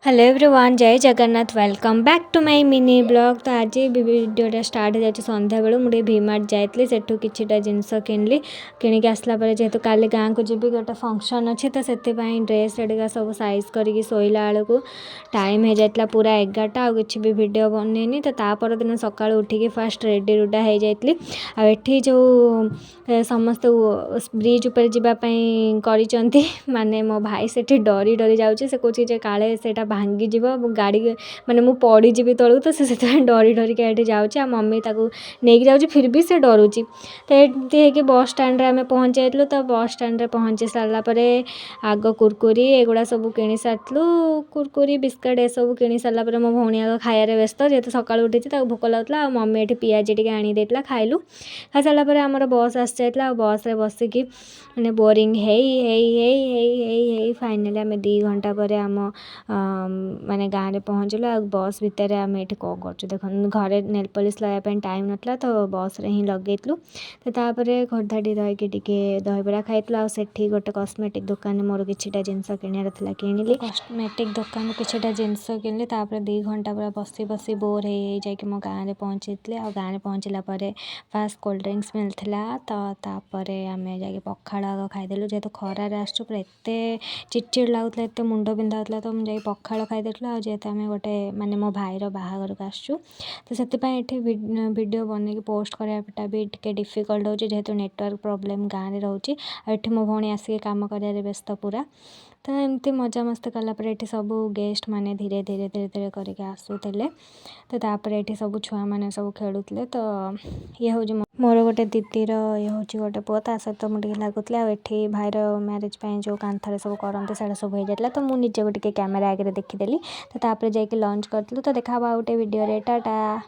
Hello everyone, जय Jagannath. Welcome back to my mini blog. तो आज वीडियोटा स्टार्ट हो जाए सन्ध्या बेलू मुझे भीमार्ट जाइली सेठू किछिटा जिनस किनली किणिक आसला जेहेतु काली गाँव को जी गोटे फंक्शन अच्छे तो से ड्रेस एडिका सब साइज करके शोला बेलू को टाइम हो जाता पूरा 11टा आ कि भी वीडियो बनैनी। तो तापर दिन सका उठिकी फास्ट रेडी रुडा हो जाइली। आठी जो समस्त ब्रिज उपर जावाई कर माने मो भाई से डरी डरी जाऊँगी से कहे काले से भांगी जीव गाड़ी माने मु पड़ी जी तलू तो से डरी डरिका ये जाऊँगी। मम्मी ताको नहीं जाऊँगी फिर भी से डरुची। तो ये बस स्टैंड आम पहुँच जाइलु। तो बस स्टैंड पहुँची सारापर आग कुरकुरी एगुड़ा सब किणी सारूँ कुरकुरी बिस्किट ए सब किणी सारापर मो भौणी आग खायार व्यस्त जेहेतु सका उठी भोक लगुला। मम्मी ये पियाजी टे आनीदेला खाइलु। खाई सारापर आमर बस आसी जाइला। बस रे बसिकी मैंने बोरिंग फाइनाली आम 2 घंटा पर आम माने गाँव में पहुँचलु। आ बस भितर आम ये कौन कर देख घरे नेल पॉलिश लगाइए टाइम नाला तो बस रे ही लगेलु। तो तापर खोर्धाटी रहीकि दहीबरा खाइलु। आठी गोटे कस्मेटिक दुकान मोर किछिटा जिनस किणार था किणिली। कस्मेटिक दुकान किछिटा जिनस किणिली। 2 घंटा पूरा बसी बसी बोर हो जाए मो गाँव में पहुँची। गाँव में पहुँचला फास्ट कोल्ड ड्रिंक्स मिलता तो तापर आम जाके पखाड़ आग खाईदेलु। जेहेतु खरार आसचु पूरा एत चिड़चिड़ लगुला एत मुंड बिंधा होता तो मुझे पखाड़ खाईदेलु। जेहेतु आम गोटे माने मो भाईर बाहागर को आसचु तो से वीडियो बनैकी पोस्ट कराटा भी टे डिफिकल्ट हो जेहेतु नेटवर्क प्रोब्लेम गाँव में रोचे। आठी मो भौणी आसिक कम कर व्यस्त पूरा। तो एमती मजा मस्ती कलापर ये सब गेस्ट माने धीरे धीरे धीरे धीरे करके आसूले। तो तापर ये सब छुआ मैंने सब खेलुले। तो ये हूँ मोर गोटे दीदीर ये हूँ गोटे पुआ ता सहित मुझे लगुला। ये भाईर मैरेज जो कांथार सब करते सारा सब हो जाता तो मुझे टे कैमेरा आगे देखीदेली। तो तापर जाकि लंच करूँ। तो देखा गोटे वीडियो टाटा।